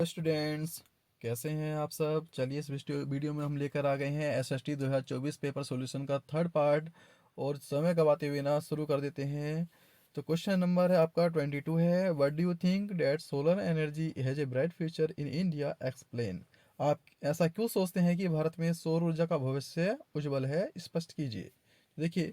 Students, कैसे हैं आप सब। चलिए इस वीडियो में हम लेकर आ गए हैं एसएसटी 2024 पेपर सॉल्यूशन का थर्ड पार्ट। और समय गवाते हुए ना शुरू कर देते हैं। तो क्वेश्चन नंबर है आपका 22 है, what do you think that solar energy has a bright future in India, explain. आप ऐसा क्यों सोचते हैं कि भारत में सौर ऊर्जा का भविष्य उज्जवल है, स्पष्ट कीजिए। देखिए,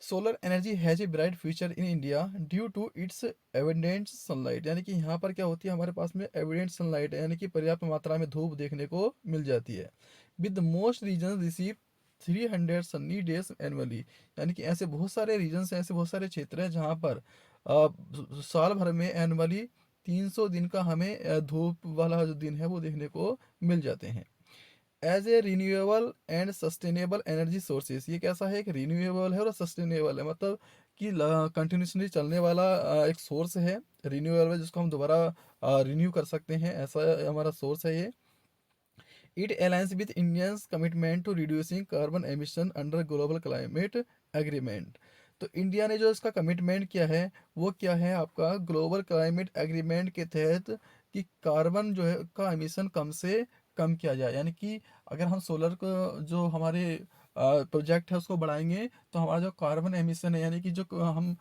solar energy has a bright future in India due to its evident sunlight. यानी कि यहाँ पर क्या होती है, हमारे पास में एविडेंट सनलाइट है, यानी कि पर्याप्त मात्रा में धूप देखने को मिल जाती है। With most region receive 300 sunny days annually. यानी कि ऐसे बहुत सारे रीजन्स हैं, ऐसे बहुत सारे क्षेत्र हैं जहाँ पर साल भर में एनुअली 300 दिन का हमें धूप वाला जो दिन है वो देखने को मिल जाते हैं। As a renewable and sustainable energy sources, ये कैसा है, एक रिन्यूएबल है और सस्टेनेबल है, मतलब कि कंटिन्यूसली चलने वाला एक सोर्स है। रिन्यूएबल जिसको हम दोबारा रिन्यू कर सकते हैं, ऐसा हमारा सोर्स है ये। It aligns with Indians commitment to reducing carbon emission under global climate agreement. तो इंडिया ने जो इसका कमिटमेंट किया है वो क्या है आपका, ग्लोबल क्लाइमेट एग्रीमेंट के तहत, कि कार्बन जो है का एमिशन कम से कम किया जाए। यानी कि अगर हम सोलर को जो हमारे प्रोजेक्ट है उसको बढ़ाएंगे तो हमारा जो कार्बन एमिशन है, यानी कि जो हम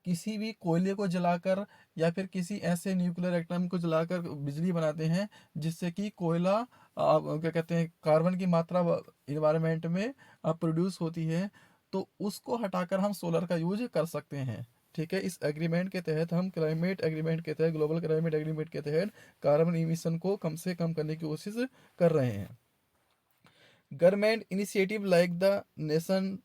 किसी भी कोयले को जलाकर या फिर किसी ऐसे न्यूक्लियर एटम को जलाकर बिजली बनाते हैं जिससे कि कोयला क्या कहते हैं, कार्बन की मात्रा इन्वायरमेंट में प्रोड्यूस होती है, तो उसको हटाकर हम सोलर का यूज कर सकते हैं। ठीक है, इस एग्रीमेंट के तहत हम क्लाइमेट एग्रीमेंट के तहत, ग्लोबल क्लाइमेट एग्रीमेंट के तहत कार्बन इमिशन को कम से कम करने की कोशिश कर रहे हैं। Government initiative like the nation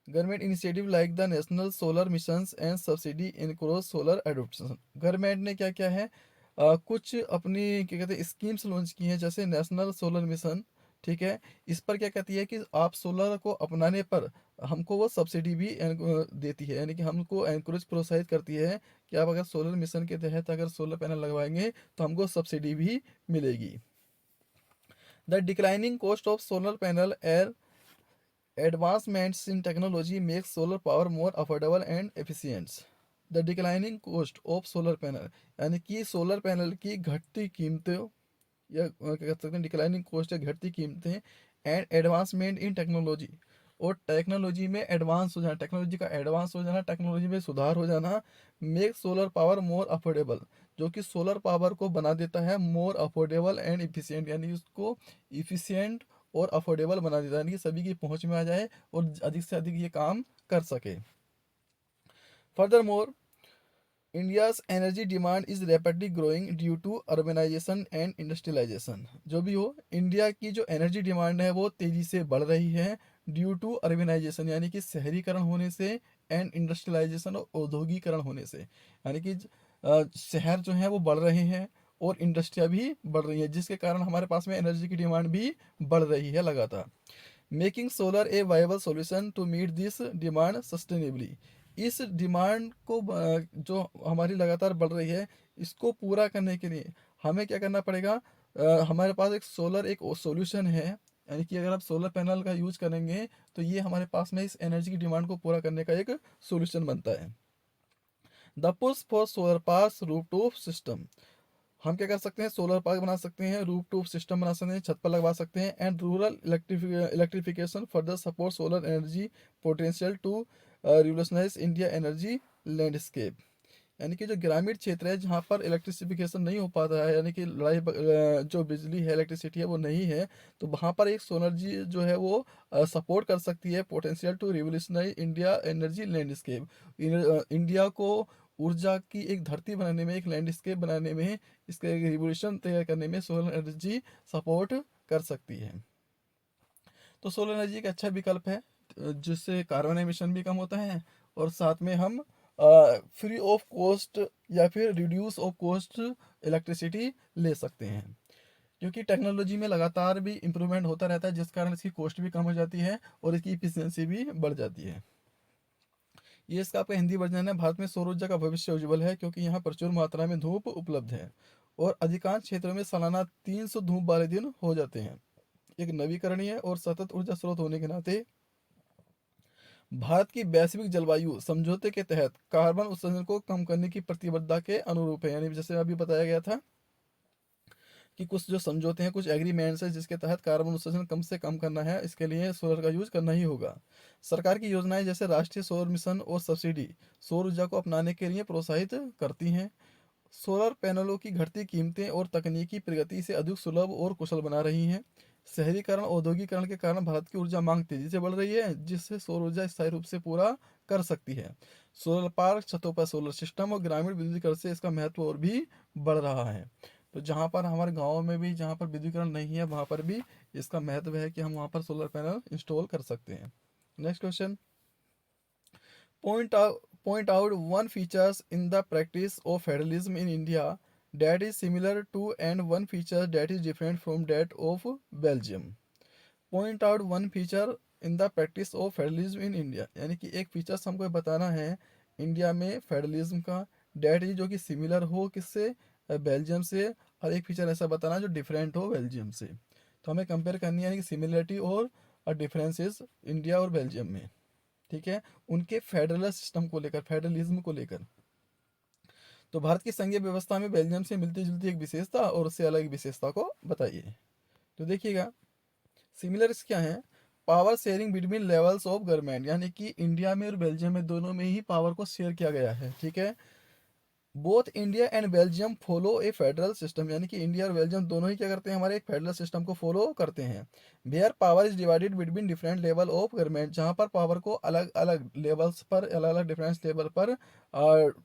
government initiative like the national solar missions and subsidy increase solar adoption. Government ने क्या क्या है, कुछ अपनी क्या कहते हैं स्कीम्स लॉन्च की हैं, जैसे नेशनल सोलर मिशन। ठीक है, इस पर क्या कहती है कि आप सोलर को अपनाने पर हमको वो सब्सिडी भी देती है, यानी कि हमको एनकरेज प्रोत्साहित करती है कि आप अगर सोलर मिशन के तहत अगर सोलर पैनल लगवाएंगे तो हमको सब्सिडी भी मिलेगी। The declining cost of solar panel air Advancements in technology make solar power more affordable and efficient. The declining cost of solar panel, यानी कि सोलर पैनल की घटती कीमतें, या क्या कह सकते हैं डिक्लाइनिंग कॉस्ट या घटती कीमतें, एंड एडवांसमेंट इन टेक्नोलॉजी, और टेक्नोलॉजी में एडवांस हो जाना, टेक्नोलॉजी का एडवांस हो जाना, टेक्नोलॉजी में सुधार हो जाना, make solar power more affordable, जो कि सोलर पावर को बना देता है मोर अफोर्डेबल एंड इफिशियंट, यानी उसको इफिशियंट और अफोर्डेबल बना देता है, यानी कि सभी की पहुंच में आ जाए और अधिक से अधिक ये काम कर सके। Furthermore, India's energy demand is rapidly growing due to urbanisation and industrialisation. जो भी हो, इंडिया की जो एनर्जी डिमांड है वो तेजी से बढ़ रही है ड्यू टू अर्बनाइजेशन, यानी कि शहरीकरण होने से, एंड इंडस्ट्रियलाइजेशन और औद्योगिकरण होने से, यानी कि शहर जो है वो बढ़ रहे हैं और इंडस्ट्रियाँ भी बढ़ रही है, जिसके कारण हमारे पास में एनर्जी की डिमांड भी बढ़ रही है लगातार। Making solar a viable solution to meet this demand sustainably. इस डिमांड को जो हमारी लगातार बढ़ रही है, इसको पूरा करने के लिए हमें क्या करना पड़ेगा, हमारे पास एक सोलर एक सॉल्यूशन है, यानी कि अगर आप सोलर पैनल का यूज करेंगे तो ये हमारे पास में इस एनर्जी की डिमांड को पूरा करने का एक सॉल्यूशन बनता है। The push for solar pass rooftop system, हम क्या कर सकते हैं, सोलर पार्क बना सकते हैं, रूफ टॉप सिस्टम बना सकते हैं, छत पर लगवा सकते हैं, and rural electrification further support solar energy potential to revolutionise India energy landscape. यानी कि जो ग्रामीण क्षेत्र है जहाँ पर इलेक्ट्रिसिफिकेशन नहीं हो पाता है, यानी कि जो बिजली है, इलेक्ट्रिसिटी है वो नहीं है, तो वहाँ पर एक सोलर जी जो है वो सपोर्ट कर सकती है, potential to revolutionise India energy landscape. India को ऊर्जा की एक धरती बनाने में, एक लैंडस्केप बनाने में, इसका एक रिवोल्यूशन तैयार करने में सोलर एनर्जी सपोर्ट कर सकती है। तो सोलर एनर्जी एक अच्छा विकल्प है, जिससे कार्बन एमिशन भी कम होता है और साथ में हम फ्री ऑफ कॉस्ट या फिर रिड्यूस ऑफ कॉस्ट इलेक्ट्रिसिटी ले सकते हैं, क्योंकि टेक्नोलॉजी में लगातार भी इम्प्रूवमेंट होता रहता है, जिस कारण इसकी कॉस्ट भी कम हो जाती है और इसकी इफिशियंसी भी बढ़ जाती है। ये इसका आपका हिंदी वर्जन है। भारत में सौर ऊर्जा का भविष्य उज्जवल है क्योंकि यहाँ प्रचुर मात्रा में धूप उपलब्ध है और अधिकांश क्षेत्रों में सालाना 300 धूप वाले दिन हो जाते हैं। एक नवीकरणीय और सतत ऊर्जा स्रोत होने के नाते भारत की वैश्विक जलवायु समझौते के तहत कार्बन उत्सर्जन को कम करने की प्रतिबद्धता के अनुरूप है। यानी जैसे अभी बताया गया था कि कुछ जो समझौते हैं, कुछ एग्रीमेंट्स है जिसके तहत कार्बन उत्सर्जन कम से कम करना है, इसके लिए सोलर का यूज करना ही होगा। सरकार की योजनाएं जैसे राष्ट्रीय सौर मिशन और सब्सिडी सौर ऊर्जा को अपनाने के लिए प्रोत्साहित करती हैं। सोलर पैनलों की घटती कीमतें और तकनीकी प्रगति से अधिक सुलभ और कुशल बना रही हैं। शहरीकरण औद्योगिकरण के कारण भारत की ऊर्जा मांग तेजी से बढ़ रही है, जिससे सौर ऊर्जा स्थायी रूप से पूरा कर सकती है। सोलर पार्क, छतों पर सोलर सिस्टम और ग्रामीण विद्युतीकरण से इसका महत्व और भी बढ़ रहा है। तो जहाँ पर हमारे गाँव में भी जहाँ पर विद्युतीकरण नहीं है, वहाँ पर भी इसका महत्व है कि हम वहाँ पर सोलर पैनल इंस्टॉल कर सकते हैं। Next question. Point out, point out one features in the practice of federalism in India that is similar to and one feature that is different from that of Belgium. Point out one feature in the practice of federalism in India, यानी कि एक features हमको बताना है India में federalism का, date is जो कि सिमिलर हो किससे, बेल्जियम से, और एक फीचर ऐसा बताना जो डिफरेंट हो बेल्जियम से। तो हमें कंपेयर करनी है यानी कि सिमिलरिटी और डिफरेंसेस इंडिया और बेल्जियम में, ठीक है, उनके फेडरल सिस्टम को लेकर, फेडरलिज्म को लेकर। तो भारत की संघीय व्यवस्था में बेल्जियम से मिलती जुलती एक विशेषता और उससे अलग विशेषता को बताइए। तो देखिएगा, सिमिलर्स क्या है, power sharing between levels of government, यानी कि इंडिया में और बेल्जियम में दोनों में ही पावर को शेयर किया गया है, ठीक है। Both India and Belgium follow A federal system, यानी कि इंडिया और बेल्जियम दोनों ही क्या करते हैं, हमारे एक फेडरल सिस्टम को फॉलो करते हैं। Where power is divided between different level of government, जहाँ पर पावर को अलग अलग लेवल्स पर, अलग अलग डिफरेंस लेवल पर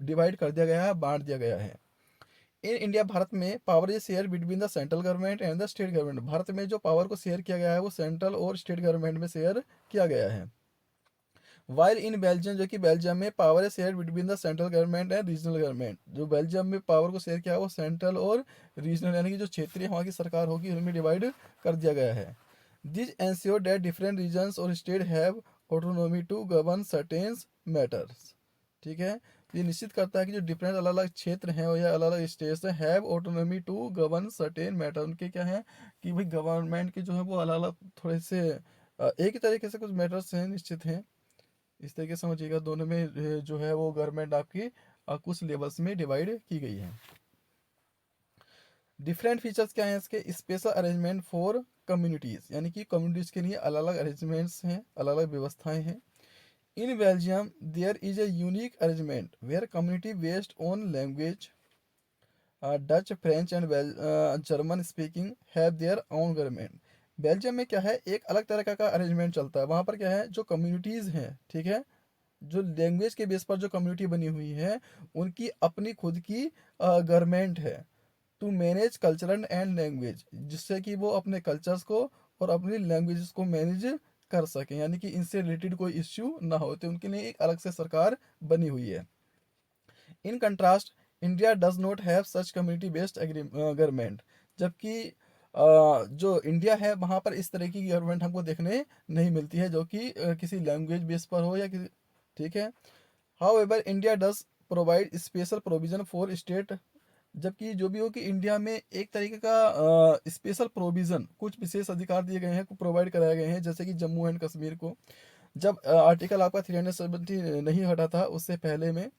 डिवाइड कर दिया गया है, बांट दिया गया है। इन इंडिया, भारत में power is share between the central government and the state government, Bharat में जो पावर को शेयर किया गया है वो सेंट्रल और स्टेट गवर्नमेंट में शेयर किया गया है। वाइल इन बेल्जियम, जो कि बेल्जियम में पावर है share between the central government and regional government, जो बेल्जियम में पावर को शेयर किया है वो सेंट्रल और रीजनल, यानी कि जो क्षेत्रीय वहाँ की सरकार होगी उनमें डिवाइड कर दिया गया है। This ensure that different regions और state have autonomy to govern certain matters, ठीक है। ये निश्चित करता है कि जो डिफरेंट अलग अलग क्षेत्र हैं या अलग अलग स्टेट्स हैं, have autonomy to govern certain matter, उनके क्या है कि भाई गवर्नमेंट के जो है वो अलग अलग थोड़े से एक ही तरीके से कुछ मैटर्स हैं, निश्चित हैं, इस तरीके से समझिएगा। दोनों में जो है वो गवर्नमेंट आपकी कुछ लेवल्स में डिवाइड की गई है। डिफरेंट फीचर्स क्या हैं इसके, स्पेशल अरेंजमेंट फॉर कम्युनिटीज, यानी कि कम्युनिटीज के लिए अलग अलग अरेंजमेंट्स हैं, अलग अलग व्यवस्थाएं हैं। In Belgium there is a unique arrangement where community based on language, Dutch, French and German speaking have their own government. Belgium में क्या है, एक अलग तरह का अरेंजमेंट चलता है, वहाँ पर क्या है, जो कम्युनिटीज़ हैं, ठीक है, जो लैंग्वेज के बेस पर जो कम्युनिटी बनी हुई है उनकी अपनी खुद की गवर्नमेंट है to manage cultural and language, जिससे कि वो अपने कल्चर्स को और अपनी लैंग्वेजेस को मैनेज कर सकें, यानी कि इनसे रिलेटेड कोई इश्यू ना हो, तो उनके लिए एक अलग से सरकार बनी हुई है। In contrast India does not have such community based government, जबकि जो इंडिया है वहाँ पर इस तरह की गवर्नमेंट हमको देखने नहीं मिलती है जो कि किसी लैंग्वेज बेस पर हो या किसी, ठीक है। How ever India does provide special provision for state, जबकि जो भी हो कि इंडिया में एक तरीके का स्पेशल प्रोविजन, कुछ विशेष अधिकार दिए गए हैं, प्रोवाइड कराए गए हैं, जैसे कि जम्मू एंड कश्मीर को, जब आर्टिकल आपका 370 नहीं हटा था उससे पहले में।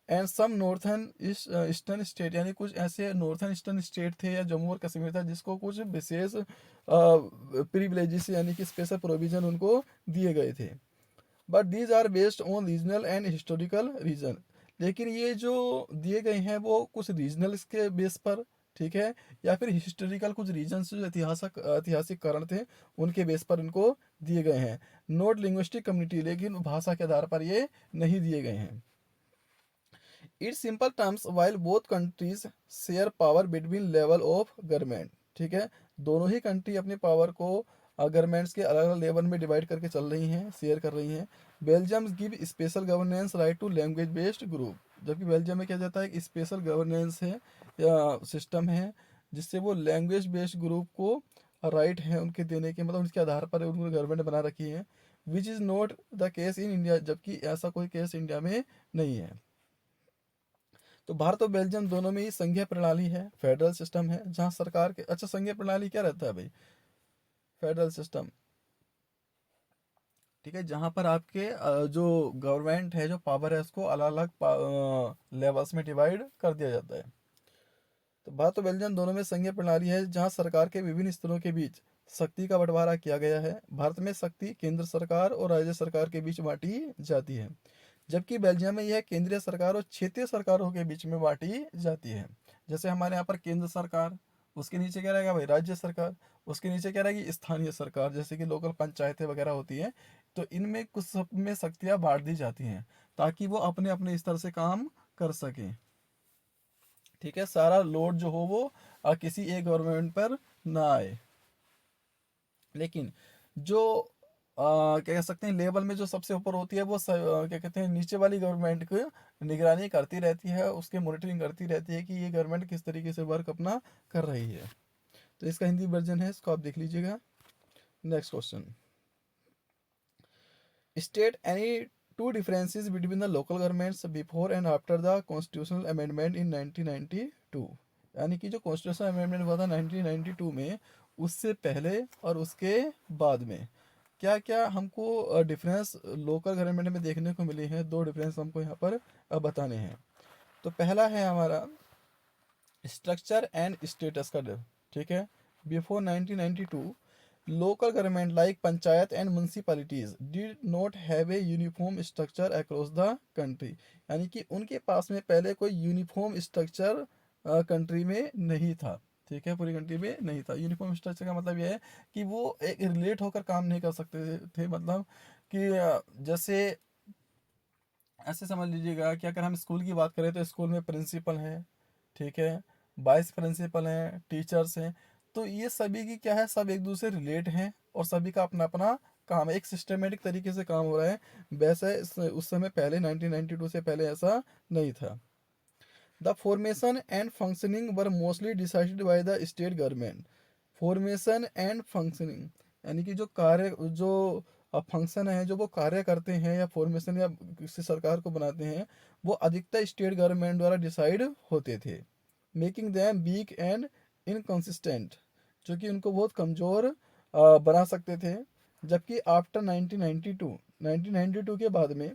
And some northern eastern state, यानी कुछ ऐसे नॉर्थन ईस्टर्न स्टेट थे या जम्मू और कश्मीर था जिसको कुछ विशेष प्रिविलेजेस यानी कि स्पेशल प्रोविजन उनको दिए गए थे। But these are based on regional and historical reason, लेकिन ये जो दिए गए हैं वो कुछ रीजनल के बेस पर, ठीक है, या फिर हिस्टोरिकल कुछ रीजन जो ऐतिहासिक ऐतिहासिक कारण थे उनके बेस पर इनको दिए गए हैं। नॉट लिंग्विस्टिक कम्युनिटी, लेकिन भाषा के आधार पर ये नहीं दिए गए हैं। It's simple terms while both countries share power between level of government, ठीक है, दोनों ही कंट्री अपनी पावर को गवर्नमेंट्स के अलग अलग लेवल में डिवाइड करके चल रही हैं, शेयर कर रही हैं। Belgium give special governance right to language based group, जबकि बेल्जियम में क्या जाता है, एक स्पेशल गवर्नेंस है या सिस्टम है जिससे वो लैंग्वेज बेस्ड ग्रुप को राइट है उनके देने के, मतलब उसके आधार पर उन्होंने गवर्नमेंट बना रखी है, which is not the case in India, जबकि ऐसा कोई केस इंडिया में नहीं है। तो भारत और बेल्जियम दोनों में ही संघीय प्रणाली है, फेडरल सिस्टम है, जहाँ सरकार के, अच्छा संघीय प्रणाली क्या रहता है भाई, फेडरल सिस्टम, ठीक है, जहाँ पर आपके जो गवर्नमेंट है, जो पावर है, उसको अलग अलग लेवल्स में डिवाइड कर दिया जाता है। तो भारत और बेल्जियम दोनों में संघीय प्रणाली है, जहाँ सरकार के विभिन्न स्तरों के बीच शक्ति का बंटवारा किया गया है। भारत में शक्ति केंद्र सरकार और राज्य सरकार के बीच बांटी जाती है, जबकि बेल्जियम में यह केंद्रीय सरकार और क्षेत्रीय सरकारों के बीच में बांटी जाती है। जैसे हमारे यहाँ पर केंद्र सरकार, उसके नीचे क्या रहेगा भाई, राज्य सरकार, उसके नीचे क्या रहेगी, स्थानीय सरकार, जैसे कि लोकल पंचायतें वगैरह होती हैं। तो इनमें कुछ सब में शक्तियाँ बांट दी जाती हैं, ताकि वो अपने अपने स्तर से काम कर सकें। ठीक है, सारा लोड जो हो वो किसी एक गवर्नमेंट पर ना आए। लेकिन जो क्या कह सकते हैं, लेवल में जो सबसे ऊपर होती है वो क्या कहते हैं, नीचे वाली गवर्नमेंट को निगरानी करती रहती है, उसके मॉनिटरिंग करती रहती है कि ये गवर्नमेंट किस तरीके से वर्क अपना कर रही है। तो इसका हिंदी वर्जन है, इसको आप देख लीजिएगा। Next question, state any two differences between the local governments before and after the constitutional amendment in 1992। यानी कि जो कॉन्स्टिट्यूशनल अमेंडमेंट हुआ था 1992 में, उससे पहले और उसके बाद में क्या क्या हमको डिफरेंस लोकल गवर्नमेंट में देखने को मिले हैं। दो डिफरेंस हमको यहाँ पर बताने हैं। तो पहला है हमारा स्ट्रक्चर एंड स्टेटस का ठीक है, before 1992 local government like panchayat and municipalities did not have a uniform structure across the country। यानी कि उनके पास में पहले कोई यूनिफॉर्म स्ट्रक्चर कंट्री में नहीं था। ठीक है, पूरी कंट्री में नहीं था। यूनिफॉर्म स्ट्रक्चर का मतलब यह है कि वो एक रिलेट होकर काम नहीं कर सकते थे। मतलब कि जैसे ऐसे समझ लीजिएगा कि अगर हम स्कूल की बात करें तो स्कूल में प्रिंसिपल हैं, ठीक है, वाइस प्रिंसिपल हैं, टीचर्स हैं। तो ये सभी की क्या है, सब एक दूसरे रिलेट हैं और सभी का अपना अपना काम है, एक सिस्टमेटिक तरीके से काम हो रहा है। वैसे उस समय पहले 1992 से पहले ऐसा नहीं था। The formation and functioning were mostly decided by the state government. Formation and functioning यानी कि जो कार्य, जो फंक्शन है, जो वो कार्य करते हैं या फॉर्मेशन या किसी सरकार को बनाते हैं, वो अधिकतर स्टेट गवर्नमेंट द्वारा डिसाइड होते थे, making them weak and inconsistent, जो कि उनको बहुत कमज़ोर बना सकते थे। जबकि आफ्टर 1992 के बाद में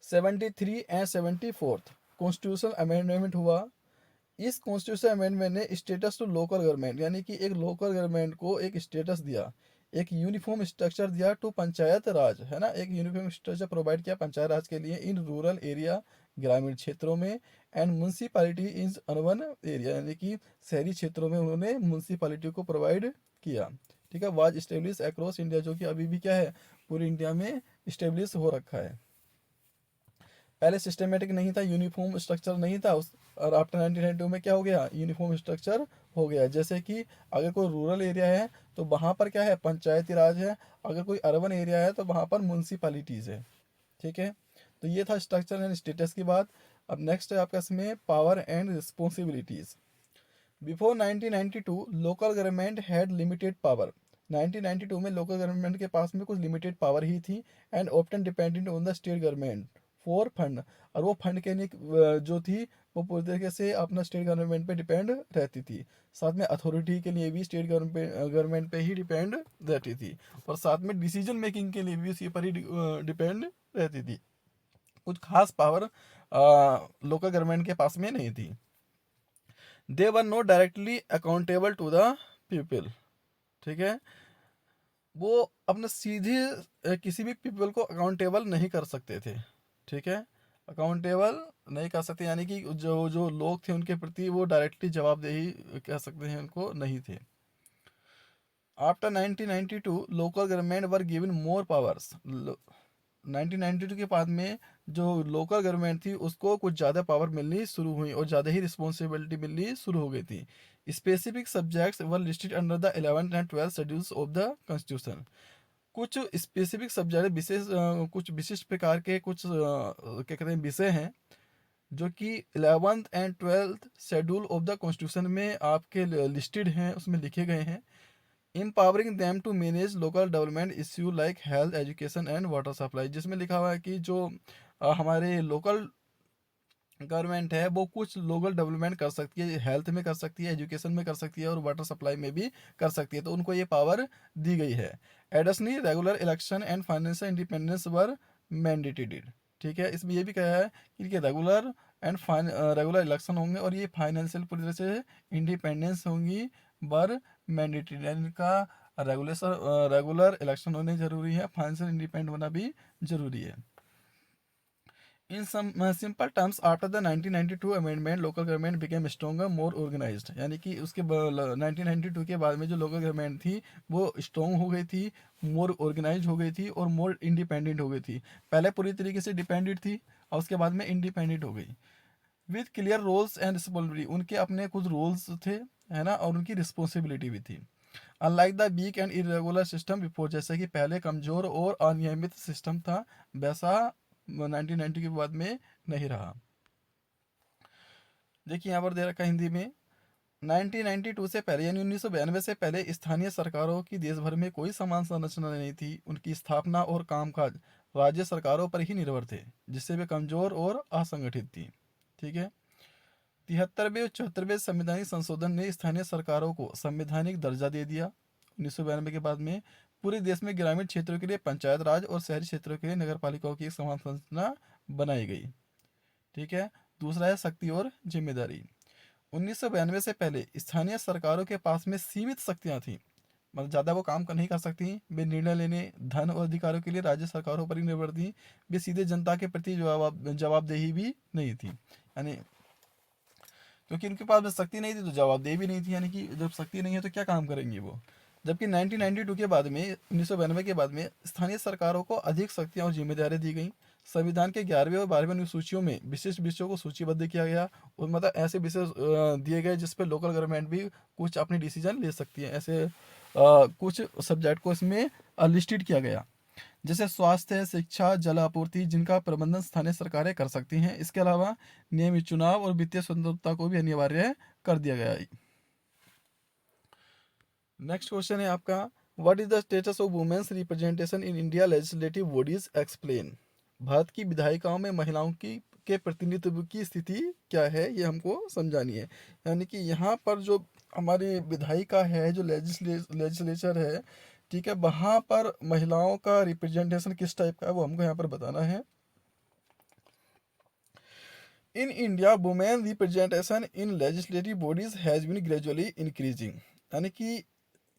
73 एंड 74 कॉन्स्टिट्यूशनल अमेंडमेंट हुआ। इस कॉन्स्टिट्यूशन अमेंडमेंट ने स्टेटस टू लोकल गवर्नमेंट, यानी कि एक लोकल गवर्नमेंट को एक स्टेटस दिया, एक यूनिफॉर्म स्ट्रक्चर दिया टू पंचायत राज, है ना, एक यूनिफॉर्म स्ट्रक्चर प्रोवाइड किया पंचायत राज के लिए इन रूरल एरिया, ग्रामीण क्षेत्रों में, and municipality in urban area, यानी कि शहरी क्षेत्रों में उन्होंने म्यूनसिपालिटी को प्रोवाइड किया। ठीक है, वाज स्टेब्लिश अक्रॉस इंडिया, जो कि अभी भी क्या है, पूरी इंडिया में स्टेब्लिश हो रखा है। पहले सिस्टमेटिक नहीं था, यूनिफॉर्म स्ट्रक्चर नहीं था और आफ्टर 1992 में क्या हो गया, यूनिफॉर्म स्ट्रक्चर हो गया। जैसे कि अगर कोई रूरल एरिया है तो वहाँ पर क्या है, पंचायती राज है। अगर कोई अर्बन एरिया है तो वहाँ पर म्यूनसिपालिटीज़ है। ठीक है, तो ये था स्ट्रक्चर एंड स्टेटस की बात। अब नेक्स्ट है आपका इसमें power and responsibilities. Before 1992 local government had limited power. 1992 में लोकल गवर्नमेंट के पास में कुछ लिमिटेड पावर ही थी, and often dependent on the state government for fund. और वो फंड के लिए जो थी वो पूरी तरीके से अपना स्टेट गवर्नमेंट पे डिपेंड रहती थी। साथ में अथॉरिटी के लिए भी स्टेट गवर्नमेंट पे ही डिपेंड रहती थी, और साथ में डिसीजन मेकिंग के लिए भी उसी पर ही डिपेंड रहती थी। कुछ खास पावर लोकल गवर्नमेंट के पास में नहीं थी। They were not directly accountable to the people. ठीक है, वो अपने सीधे किसी भी पीपल को अकाउंटेबल नहीं कर सकते थे। ठीक है, अकाउंटेबल नहीं कर सकते, यानी कि जो जो लोग थे उनके प्रति वो डायरेक्टली जवाबदेही कह सकते हैं उनको नहीं थे। After 1992 local government were given more powers. 1992 के बाद में जो लोकल गवर्नमेंट थी उसको कुछ ज़्यादा पावर मिलनी शुरू हुई और ज़्यादा ही रिस्पॉन्सिबिलिटी मिलनी शुरू हो गई थी। Specific subjects were listed under the 11th and 12th schedules of the constitution. कुछ स्पेसिफिक सब्जेक्ट विशेष कुछ विशिष्ट प्रकार के कुछ क्या कहते हैं विषय हैं, जो कि 11th and 12th schedule of the constitution में आपके लिस्टेड हैं, उसमें लिखे गए हैं। empowering them to manage local development issue like health, education and water supply, जिसमें लिखा हुआ है कि जो हमारे लोकल गवर्नमेंट है वो कुछ लोकल डेवलपमेंट कर सकती है, हेल्थ में कर सकती है, एजुकेशन में कर सकती है और वाटर सप्लाई में भी कर सकती है, तो उनको ये पावर दी गई है। Additionally regular election and financial independence were mandated. ठीक है, इसमें ये भी कहा है कि रेगुलर एंड रेगुलर इलेक्शन होंगे और ये फाइनेंशियल पूरी तरह से इंडिपेंडेंस होंगी, वर मैंडेटेड, यानी इनका रेगुलर इलेक्शन होने जरूरी है, फाइनेंशियल इंडिपेंडेंट होना भी जरूरी है। In some simple terms, after the 1992 amendment, local government became stronger, more organized। यानी कि उसके 1992 के बाद में जो लोकल गवर्नमेंट थी वो स्ट्रॉन्ग हो गई थी, मोर ऑर्गेनाइज हो गई थी और मोर इंडिपेंडेंट हो गई थी। पहले पूरी तरीके से डिपेंडेंट थी और उसके बाद में इंडिपेंडेंट हो गई। With clear roles and responsibility, उनके अपने कुछ रोल्स थे, है ना, और उनकी रिस्पॉन्सिबिलिटी भी थी। Unlike the weak and irregular system before, जैसे कि पहले कमजोर और अनियमित सिस्टम था, वैसा 1990 के बाद में नहीं रहा। देखिए यहाँ पर दे रखा है हिंदी में, 1992 से पहले यानी 1992 से पहले स्थानीय सरकारों की देश भर में कोई समान संरचना नहीं थी। उनकी स्थापना और कामकाज राज्य सरकारों पर ही निर्भर थे, जिससे वे कमजोर और असंगठित थी। ठीक है, 73वें और 74वें संवैधानिक संशोधन ने स्थानीय सरकारों को संवैधानिक दर्जा दे दिया। 1992 के बाद में पूरे देश में ग्रामीण क्षेत्रों के लिए पंचायत राज और शहरी क्षेत्रों के लिए नगर पालिकाओं की एक समान संरचना बनाई गई। ठीक है, दूसरा है शक्ति और जिम्मेदारी। 1992 से पहले स्थानीय सरकारों के पास में सीमित शक्तियां थीं, मतलब ज़्यादा वो काम नहीं कर सकती। वे निर्णय लेने, धन और अधिकारों के लिए राज्य सरकारों पर ही निर्भर थी। वे सीधे जनता के प्रति जवाबदेही भी नहीं थी, यानी क्योंकि उनके पास में शक्ति नहीं थी तो जवाबदेही भी नहीं थी, यानी कि जब शक्ति नहीं है तो क्या काम करेंगे वो। जबकि 1992 के बाद में 1992 के बाद में स्थानीय सरकारों को अधिक शक्तियां और जिम्मेदारियां दी गई। संविधान के 11वें और 12वें अनुसूचियों में विशिष्ट विषयों को सूचीबद्ध किया गया और मतलब ऐसे विषय दिए गए जिस पर लोकल गवर्नमेंट भी कुछ अपनी डिसीजन ले सकती है। ऐसे कुछ सब्जेक्ट को इसमें लिस्टेड किया गया, जैसे स्वास्थ्य, शिक्षा, जल आपूर्ति, जिनका प्रबंधन स्थानीय सरकारें कर सकती हैं। इसके अलावा नियमित चुनाव और वित्तीय स्वतंत्रता को भी अनिवार्य कर दिया गया है। नेक्स्ट क्वेश्चन है आपका, what is the status of women's representation in India legislative bodies, explain. Bharat की विधायिकाओं में महिलाओं की के प्रतिनिधित्व की स्थिति क्या है, ये हमको समझानी है। यानी कि यहाँ पर जो हमारी विधायिका है, जो लेजिस्लेचर है, ठीक है, वहाँ पर महिलाओं का रिप्रेजेंटेशन किस टाइप का है वो हमको यहाँ पर बताना है। In India women representation in legislative bodies has been gradually increasing. यानी कि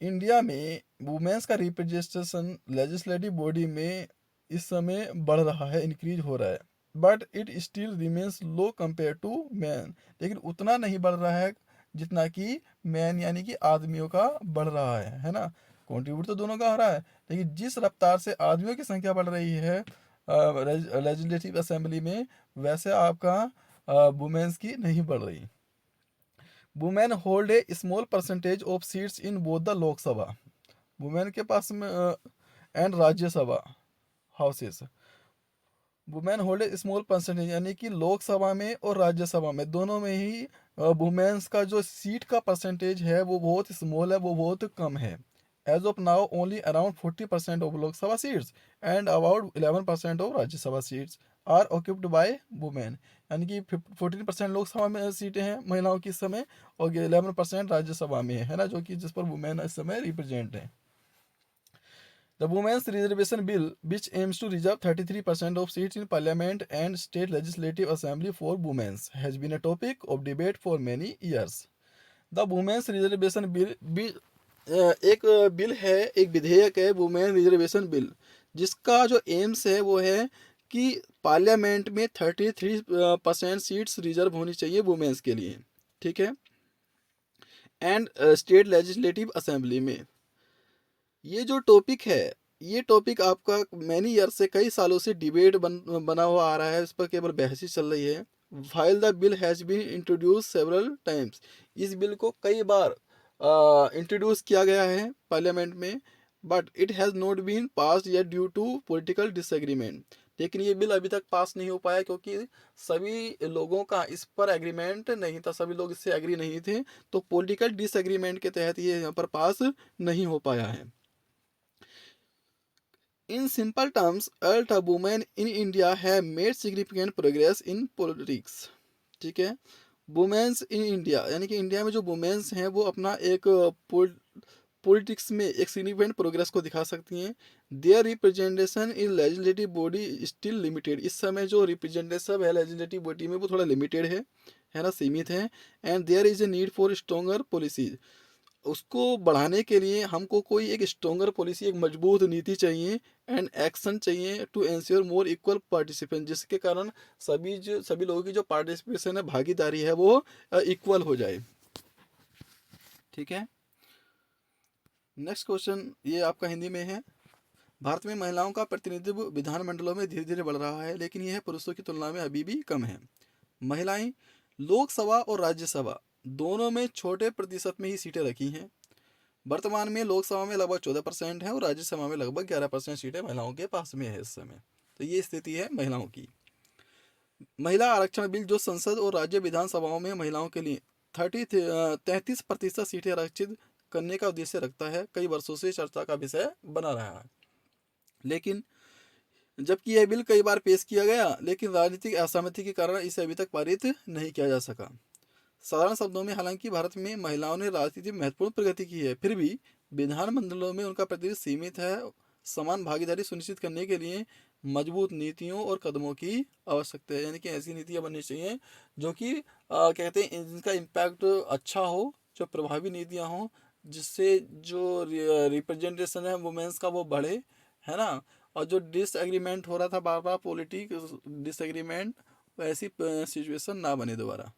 इंडिया में वुमेन्स का रिप्रेजेंटेशन लेजिस्लेटिव बॉडी में इस समय बढ़ रहा है, इंक्रीज हो रहा है। But it still remains low compare to man, लेकिन उतना नहीं बढ़ रहा है जितना कि मैन यानी कि आदमियों का बढ़ रहा है ना। कंट्रीब्यूट तो दोनों का हो रहा है, लेकिन जिस रफ्तार से आदमियों की संख्या बढ़ रही है लेजिस्लेटिव असेंबली में, वैसे आपका वुमेन्स की नहीं बढ़ रही। Women hold a small percentage of seats in both the Lok Sabha, women के पास में and Rajya Sabha houses. Women hold a small percentage, यानी कि लोकसभा में और राज्यसभा में दोनों में ही वुमेन्स का जो सीट का परसेंटेज है वो बहुत स्मॉल है, वो बहुत कम है। As of now only around 40% of Lok Sabha seats and about 11% of Rajya Sabha seats are occupied by women. यानी कि 14% लोकसभा में सीटें हैं महिलाओं की इस समय और 11% राज्यसभा में है ना, जो कि जिस पर वुमेन इस समय रिप्रेजेंट है। The Women's Reservation Bill, which aims to reserve 33% of seats in Parliament and State Legislative Assembly for women, has been a topic of debate for many years. The Women's Reservation Bill एक bill है, एक विधेयक है, women reservation bill, जिसका जो AIIMS है वो है कि पार्लियामेंट में 33% सीट्स रिजर्व होनी चाहिए वुमेन्स के लिए। ठीक है, एंड स्टेट लेजिस्लेटिव असेंबली में। ये जो टॉपिक है, ये टॉपिक आपका मैनी ईयर से, कई सालों से डिबेट बना हुआ आ रहा है, इस पर केवल बहस ही चल रही है। While the bill has been introduce several times, इस बिल को कई बार इंट्रोड्यूस किया गया है पार्लियामेंट में, but it has not been pass yet due to political disagreement. लेकिन ये बिल अभी तक पास नहीं हो पाया क्योंकि सभी लोगों का इस पर एग्रीमेंट नहीं था, सभी लोग इससे एग्री नहीं थे, तो पॉलिटिकल डिसएग्रीमेंट के तहत ये यहाँ पर पास नहीं हो पाया है। In simple terms, adult women in India have made significant progress in politics. ठीक है। वुमेन्स इन इंडिया, यानी कि इंडिया में जो वुमेन्स हैं वो अपना एक पॉलिटिक्स में एक सिग्निफिकेंट प्रोग्रेस को दिखा सकती हैं। Their representation in legislative body still limited, इस समय जो रिप्रेजेंटेशन है लेजिस्लेटिव बॉडी में वो थोड़ा लिमिटेड है ना, सीमित है। And there is a need for stronger policies, उसको बढ़ाने के लिए हमको कोई एक स्ट्रोंगर पॉलिसी, एक मजबूत नीति चाहिए। एंड एक्शन चाहिए to ensure more equal participant, जिसके कारण सभी लोगों की जो पार्टिसिपेशन है, भागीदारी है, वो इक्वल हो जाए। ठीक है। नेक्स्ट क्वेश्चन ये आपका हिंदी में है। भारत में महिलाओं का प्रतिनिधित्व विधानमंडलों में धीरे धीरे बढ़ रहा है, लेकिन यह पुरुषों की तुलना में अभी भी कम है। महिलाएं लोकसभा और राज्यसभा दोनों में छोटे प्रतिशत में ही सीटें रखी हैं। वर्तमान में लोकसभा में लगभग 14% है और राज्यसभा में लगभग 11% सीटें महिलाओं के पास में है इस समय। तो ये स्थिति है महिलाओं की। महिला आरक्षण बिल जो संसद और राज्य विधानसभाओं में महिलाओं के लिए 33% सीटें आरक्षित करने का उद्देश्य रखता है, कई वर्षों से चर्चा का विषय बना रहा है। लेकिन जबकि यह बिल कई बार पेश किया गया, लेकिन राजनीतिक असहमति के कारण इसे अभी तक पारित नहीं किया जा सका। साधारण शब्दों में, हालांकि भारत में महिलाओं ने राजनीति में महत्वपूर्ण प्रगति की है, फिर भी विधानमंडलों में उनका प्रतिनिधित्व सीमित है। समान भागीदारी सुनिश्चित करने के लिए मजबूत नीतियों और कदमों की आवश्यकता है, यानी कि ऐसी नीतियाँ बननी चाहिए जो कि कहते हैं जिनका इम्पैक्ट अच्छा हो, जो प्रभावी नीतियाँ हों, जिससे जो रिप्रेजेंटेशन है वुमेन्स का वो बढ़े, है ना। और जो डिसएग्रीमेंट हो रहा था बार बार, पॉलिटिक्स डिसएग्रीमेंट, ऐसी सिचुएशन ना बने दोबारा।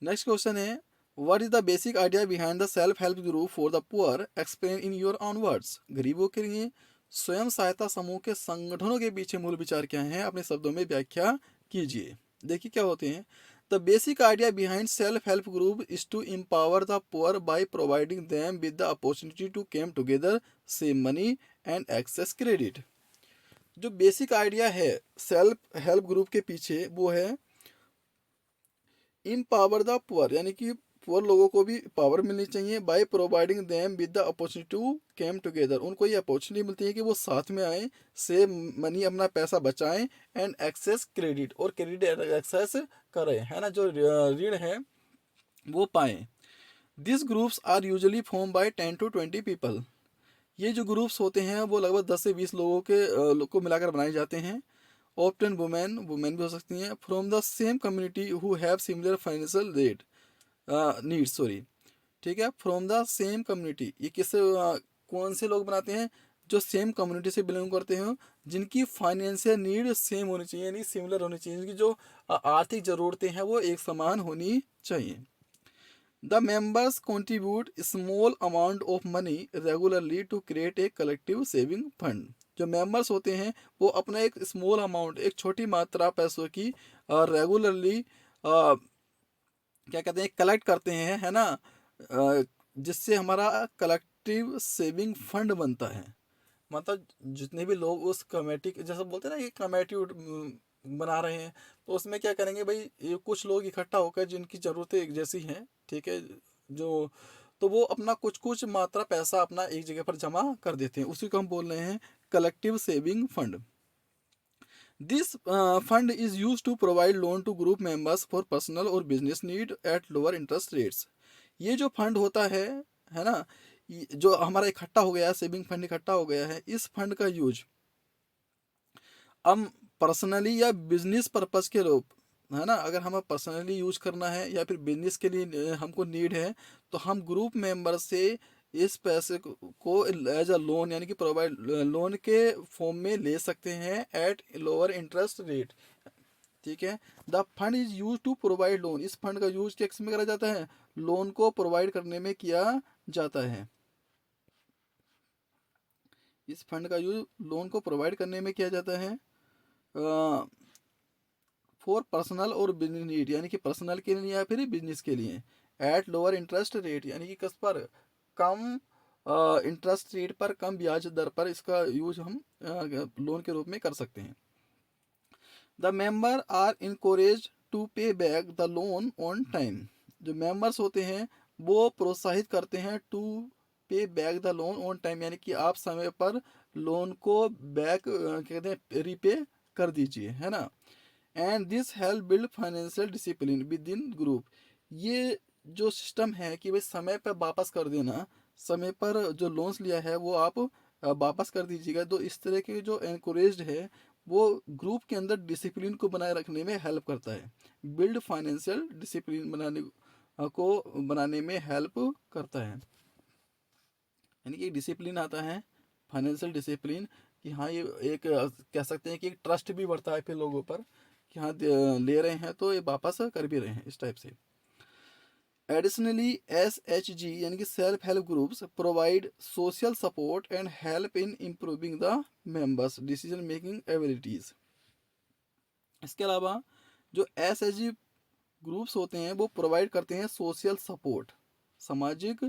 नेक्स्ट क्वेश्चन है, what is the basic idea behind the self help group for the poor, explain in your own words. गरीबों के लिए स्वयं सहायता समूह के संगठनों के पीछे मूल विचार क्या हैं, अपने शब्दों में व्याख्या कीजिए। देखिए क्या होते हैं। The basic idea behind self help group is to empower the poor by providing them with the opportunity to came together, save money and access credit. जो बेसिक आइडिया है सेल्फ हेल्प ग्रुप के पीछे वो है empower the poor, यानी कि poor लोगों को भी पावर मिलनी चाहिए। By providing them with the opportunity to came together, उनको ये अपॉर्चुनिटी मिलती है कि वो साथ में आए, सेव मनी अपना पैसा बचाएं, एंड एक्सेस क्रेडिट, और क्रेडिट एक्सेस करें, है ना, जो ऋण है वो पाएं। This groups are usually form by 10 to 20 people. ये जो ग्रुप्स होते हैं वो लगभग 10 से 20 लोगों को मिलाकर बनाए जाते हैं। ऑप्टन वुमेन भी हो सकती हैं, from the same community who have similar financial rate needs, sorry, ठीक है, फ्रॉम द सेम कम्युनिटी। ये किससे कौन से लोग बनाते हैं, जो सेम कम्युनिटी से बिलोंग करते हो, जिनकी फाइनेंशियल नीड सेम होनी चाहिए, यानी सिमिलर होनी चाहिए, जिनकी जो आर्थिक ज़रूरतें हैं वो एक समान होनी चाहिए। The members contribute small amount of money regularly to create a collective saving fund। जो मेंबर्स होते हैं वो अपना एक स्मॉल अमाउंट, एक छोटी मात्रा पैसों की रेगुलरली क्या कहते हैं कलेक्ट करते हैं, है ना, जिससे हमारा कलेक्टिव सेविंग फंड बनता है। मतलब जितने भी लोग उस कमेटी, जैसे बोलते हैं ना ये कमेटी बना रहे हैं, तो उसमें क्या करेंगे भाई, ये कुछ लोग इकट्ठा होकर जिनकी ज़रूरतें एक जैसी हैं, ठीक है, जो तो वो अपना कुछ कुछ मात्रा पैसा अपना एक जगह पर जमा कर देते हैं, उसी को हम बोल रहे हैं collective saving fund. This fund is use to provide loan to group members for personal और business need at lower interest rates. ये जो फंड होता है ना, जो हमारा इकट्ठा हो गया है, सेविंग फंड इकट्ठा हो गया है, इस फंड का यूज हम पर्सनली या बिजनेस पर्पस के रूप, है ना, अगर हमें पर्सनली यूज करना है या फिर बिजनेस के लिए हमको नीड है, तो हम ग्रुप मेंबर से इस पैसे को एज अ लोन, यानी कि प्रोवाइड लोन के फॉर्म में ले सकते हैं एट लोअर इंटरेस्ट रेट। ठीक है। The fund is use to provide loan, इस फंड का यूज किस में करा जाता है, लोन को प्रोवाइड करने में किया जाता है। इस फंड का यूज लोन को प्रोवाइड करने में किया जाता है फॉर पर्सनल और बिजनेस नीड, यानी कि पर्सनल के लिए या फिर बिजनेस के लिए, एट लोअर इंटरेस्ट रेट, यानी कि किस पर, कम इंटरेस्ट रेट पर, कम ब्याज दर पर इसका यूज हम लोन के रूप में कर सकते हैं। द मेंबर आर इनकोरेज टू पे back the loan on time. जो मेंबर्स होते हैं वो प्रोत्साहित करते हैं टू पे back the loan on time, यानी कि आप समय पर लोन को बैक कहते हैं रीपे कर दीजिए, है ना। And this help build financial discipline with in group. ये जो सिस्टम है कि भाई समय पर वापस कर देना, समय पर जो लोन्स लिया है वो आप वापस कर दीजिएगा, तो इस तरह के जो एनकरेज्ड है वो ग्रुप के अंदर डिसिप्लिन को बनाए रखने में हेल्प करता है। बिल्ड फाइनेंशियल डिसिप्लिन बनाने में हेल्प करता है, यानी कि डिसिप्लिन आता है, फाइनेंशियल डिसिप्लिन, कि हाँ ये एक कह सकते हैं कि एक ट्रस्ट भी बढ़ता है फिर लोगों पर कि हाँ ले रहे हैं तो ये वापस कर भी रहे हैं, इस टाइप से। एडिशनली SHG यानी कि self help groups provide social support and help in improving the members decision making abilities. इसके अलावा जो SHG ग्रुप्स होते हैं वो प्रोवाइड करते हैं सोशल सपोर्ट, सामाजिक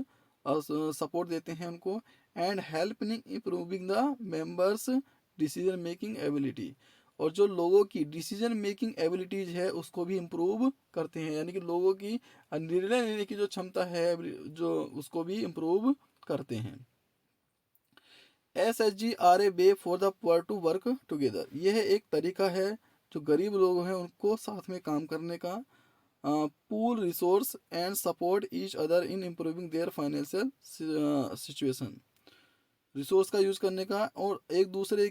सपोर्ट देते हैं उनको, and help in improving the members decision making ability, और जो लोगों की डिसीजन मेकिंग एबिलिटीज है उसको भी इम्प्रूव करते हैं, यानी कि लोगों की निर्णय लेने की जो क्षमता है जो उसको भी इम्प्रूव करते हैं। SHG are a way for the poor to work together, यह एक तरीका है जो गरीब लोग हैं उनको साथ में काम करने का, pool resource and support each other in improving there financial situation, resource का यूज करने का और एक दूसरे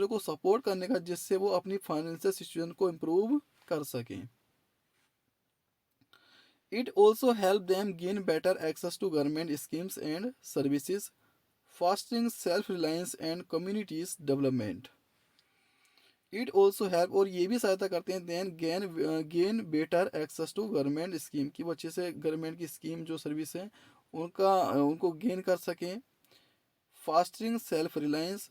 को सपोर्ट करने का, जिससे वो अपनी फाइनेंशियल सिचुएशन को इम्प्रूव कर सकें। It also help them gain better access to government schemes and services, fostering self-reliance and communities development. It also help, और ये भी सहायता करते हैं, then gain better access to government scheme, की वो अच्छे से गवर्नमेंट की स्कीम जो सर्विस है उनको गेन कर सकें। फास्टरिंग सेल्फ रिलायंस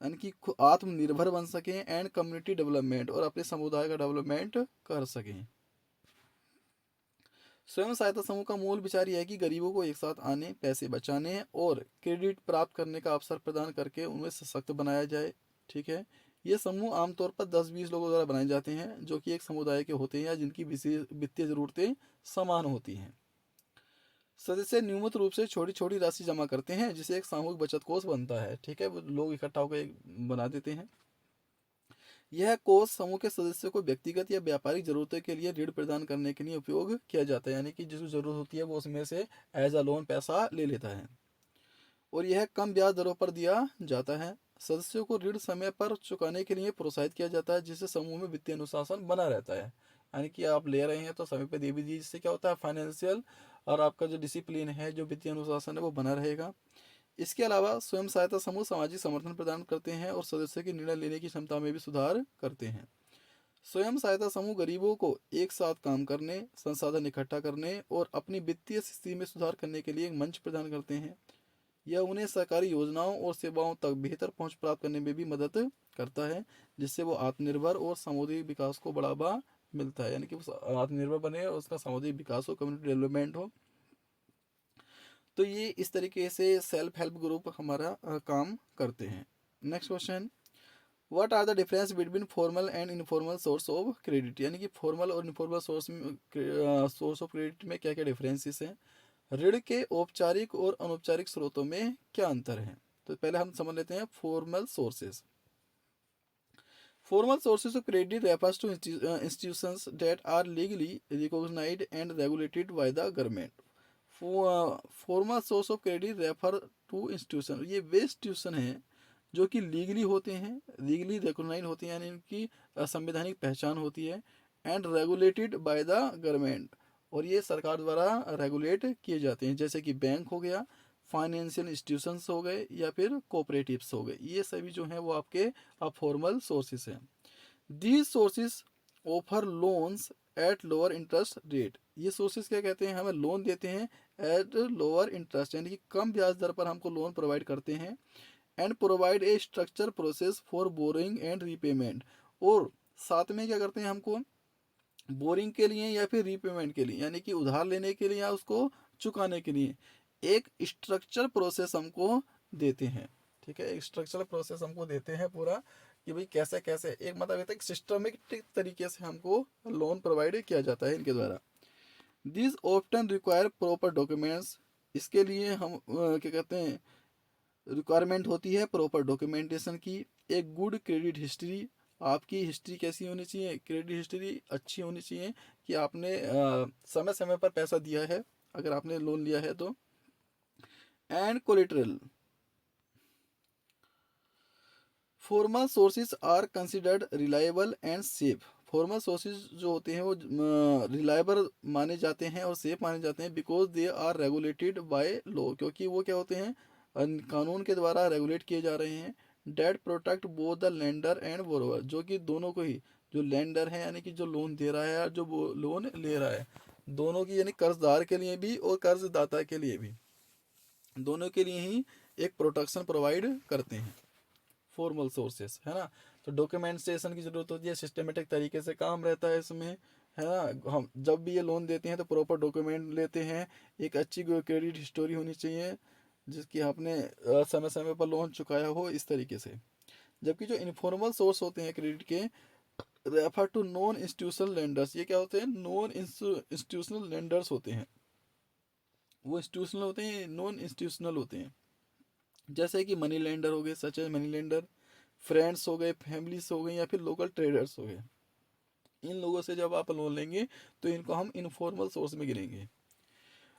यानी कि आत्मनिर्भर बन सकें, एंड कम्युनिटी डेवलपमेंट, और अपने समुदाय का डेवलपमेंट कर सकें। स्वयं सहायता समूह का मूल विचार यह है कि गरीबों को एक साथ आने, पैसे बचाने और क्रेडिट प्राप्त करने का अवसर प्रदान करके उन्हें सशक्त बनाया जाए। ठीक है, ये समूह आमतौर पर 10-20 लोगों द्वारा बनाए जाते हैं जो कि एक समुदाय के होते हैं या जिनकी वित्तीय जरूरतें समान होती हैं। सदस्य नियमित रूप से छोटी छोटी राशि जमा करते हैं जिसे एक सामूहिक बचत कोष बनता है। ठीक है, वो लोग इकट्ठा होकर एक बना देते हैं। यह कोष समूह के सदस्यों को व्यक्तिगत या व्यापारिक जरूरतों के लिए ऋण प्रदान करने के लिए उपयोग किया जाता है, यानी कि जिसको जरूरत होती है वो उसमें से एज अ लोन पैसा ले लेता है, और यह कम ब्याज दरों पर दिया जाता है। सदस्यों को ऋण समय पर चुकाने के लिए प्रोत्साहित किया जाता है, जिससे समूह में वित्तीय अनुशासन बना रहता है, यानी कि आप ले रहे हैं तो समय पर दे भी दीजिए, जिससे क्या होता है फाइनेंशियल और आपका जो डिसिप्लिन है, जो वित्तीय अनुशासन है वो बना रहेगा। इसके अलावा स्वयं सहायता समूह सामाजिक समर्थन प्रदान करते हैं और सदस्यों की निर्णय लेने की क्षमता में भी सुधार करते हैं। स्वयं सहायता समूह गरीबों को एक साथ काम करने, संसाधन इकट्ठा करने और अपनी वित्तीय स्थिति में सुधार करने के लिए एक मंच प्रदान करते हैं। यह उन्हें सरकारी योजनाओं और सेवाओं तक बेहतर पहुंच प्राप्त करने में भी मदद करता है, जिससे वो आत्मनिर्भर और सामुदायिक विकास को बढ़ावा मिलता है, यानी कि वो आत्मनिर्भर बने और उसका सामुदायिक विकास हो, कम्युनिटी डेवलपमेंट हो। तो ये इस तरीके से सेल्फ हेल्प ग्रुप हमारा काम करते हैं। Next question, what are the difference between formal and informal source of credit, यानी कि फॉर्मल और इनफॉर्मल सोर्स ऑफ क्रेडिट में क्या क्या डिफरेंसेस हैं, ऋण के औपचारिक और अनौपचारिक स्रोतों में क्या अंतर है। तो पहले हम समझ लेते हैं formal sources. Formal sources of credit refers to institutions that are legally recognized and regulated by the government. Formal source of credit refer to institution, ये वे इंस्टीट्यूशन हैं जो कि लीगली होते हैं, लीगली रिकॉग्नाइज होती हैं, यानी इनकी संवैधानिक पहचान होती है, and regulated by the government, और ये सरकार द्वारा रेगुलेट किए जाते हैं, जैसे कि बैंक हो गया, फाइनेंशियल इंस्टीट्यूशंस हो गए, या फिर कोऑपरेटिव्स हो गए, ये सभी जो हैं वो आपके फॉर्मल सोर्सेज हैं। These sources offer loans eight lower interest rate, ये सोर्सेज क्या कहते हैं, हमें लोन देते हैं एट लोअर इंटरेस्ट, यानी कि कम ब्याज दर पर हमको लोन प्रोवाइड करते हैं, and provide a structure process for boring and repayment, और साथ में क्या करते हैं, हमको बोरिंग के लिए या फिर रीपेमेंट के लिए, यानी कि उधार लेने के लिए या उसको चुकाने के लिए एक स्ट्रक्चर प्रोसेस हमको देते हैं। ठीक है, एक स्ट्रक्चरल प्रोसेस हमको देते हैं पूरा, कि भाई कैसे कैसे एक मतलब एक सिस्टमेटिक तरीके से हमको लोन प्रोवाइड किया जाता है इनके द्वारा। This often require proper documents, इसके लिए हम क्या कहते हैं, रिक्वायरमेंट होती है प्रॉपर डॉक्यूमेंटेशन की, एक गुड क्रेडिट हिस्ट्री, आपकी हिस्ट्री कैसी होनी चाहिए, क्रेडिट हिस्ट्री अच्छी होनी चाहिए कि आपने समय समय पर पैसा दिया है अगर आपने लोन लिया है तो। And collateral, formal sources are considered reliable and safe. Formal sources जो होते हैं वो रिलायबल माने जाते हैं और सेफ माने जाते हैं because they are regulated by law, क्योंकि वो क्या होते हैं, कानून के द्वारा रेगुलेट किए जा रहे हैं। That protect both the lender and borrower, जो कि दोनों को ही, जो लेंडर है यानी कि जो लोन दे रहा है और जो लोन ले रहा है, दोनों की यानी कर्जदार के लिए भी और कर्जदाता के लिए भी, दोनों के लिए ही एक प्रोटेक्शन प्रोवाइड करते हैं फॉर्मल सोर्सेस, है ना। तो डॉक्यूमेंटेशन की जरूरत होती है, सिस्टमेटिक तरीके से काम रहता है इसमें, है ना। हम जब भी ये लोन देते हैं तो प्रॉपर डॉक्यूमेंट लेते हैं, एक अच्छी क्रेडिट हिस्टोरी होनी चाहिए जिसकी आपने समय समय पर लोन चुकाया हो, इस तरीके से। जबकि जो इनफॉर्मल सोर्स होते हैं क्रेडिट के, refer to non institutional lenders, ये क्या होते हैं, नॉन इंस्टीट्यूशनल लेंडर्स होते हैं। वो इंस्टीट्यूशनल होते हैं, नॉन इंस्टीट्यूशनल होते हैं। जैसे कि मनी लेंडर हो गए, such as money lender, friends हो गए, फैमिलीज हो गई, या फिर लोकल ट्रेडर्स हो गए। इन लोगों से जब आप लोन लेंगे तो इनको हम इनफॉर्मल सोर्स में गिनेंगे।